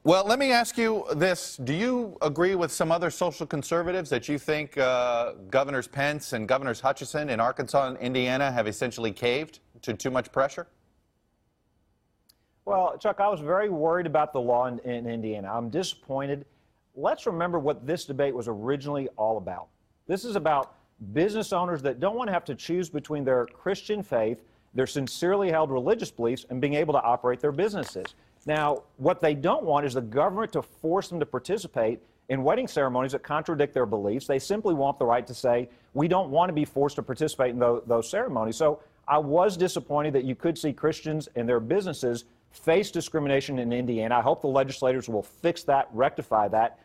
Well, let me ask you this. Do you agree with some other social conservatives that you think Governors Pence and Governors Hutchinson in Arkansas and Indiana have essentially caved to too much pressure? Well, Chuck, I was very worried about the law in Indiana. I'm disappointed. Let's remember what this debate was originally all about. This is about business owners that don't want to have to choose between their Christian faith, their sincerely held religious beliefs, and being able to operate their businesses. Now, what they don't want is the government to force them to participate in wedding ceremonies that contradict their beliefs. They simply want the right to say, we don't want to be forced to participate in those ceremonies. So I was disappointed that you could see Christians and their businesses face discrimination in Indiana. I hope the legislators will fix that, rectify that.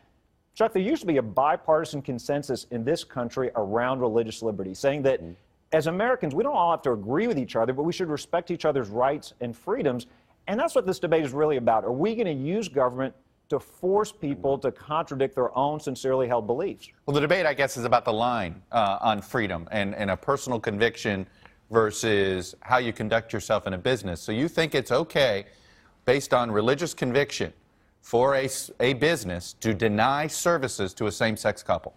Chuck, there used to be a bipartisan consensus in this country around religious liberty, saying that as Americans, we don't all have to agree with each other, but we should respect each other's rights and freedoms. And that's what this debate is really about. Are we going to use government to force people to contradict their own sincerely held beliefs? Well, the debate, I guess, is about the line on freedom and a personal conviction versus how you conduct yourself in a business. So you think it's okay, based on religious conviction, for a business to deny services to a same-sex couple?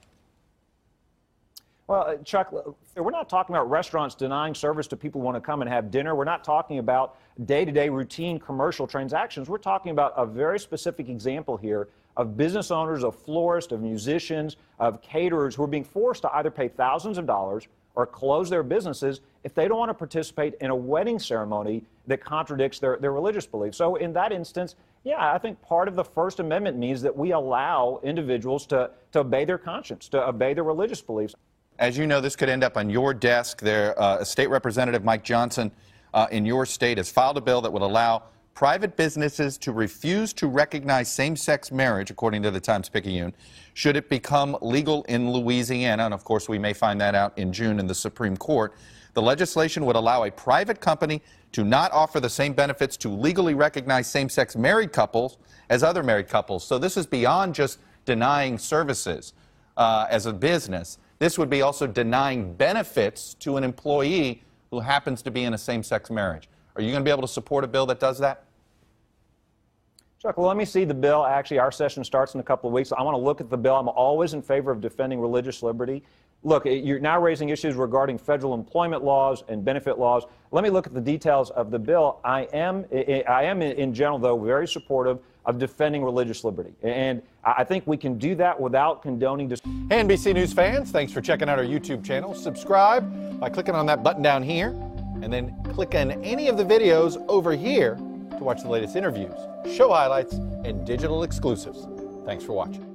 Well, Chuck, we're not talking about restaurants denying service to people who want to come and have dinner. We're not talking about day-to-day routine commercial transactions. We're talking about a very specific example here of business owners, of florists, of musicians, of caterers who are being forced to either pay thousands of dollars or close their businesses if they don't want to participate in a wedding ceremony that contradicts their religious beliefs. So in that instance, yeah, I think part of the First Amendment means that we allow individuals to obey their conscience, to obey their religious beliefs. As you know, this could end up on your desk. There, State Representative Mike Johnson in your state has filed a bill that would allow private businesses to refuse to recognize same-sex marriage, according to the Times-Picayune, should it become legal in Louisiana. And, of course, we may find that out in June in the Supreme Court. The legislation would allow a private company to not offer the same benefits to legally recognized same-sex married couples as other married couples. So this is beyond just denying services as a business. This would be also denying benefits to an employee who happens to be in a same-sex marriage. Are you going to be able to support a bill that does that? Chuck, well, let me see the bill. Actually, our session starts in a couple of weeks. I want to look at the bill. I'm always in favor of defending religious liberty. Look, you're now raising issues regarding federal employment laws and benefit laws. Let me look at the details of the bill. I am in general, though, very supportive of defending religious liberty. And I think we can do that without condoning. Hey, NBC News fans, thanks for checking out our YouTube channel. Subscribe by clicking on that button down here, and then click on any of the videos over here to watch the latest interviews, show highlights, and digital exclusives. Thanks for watching.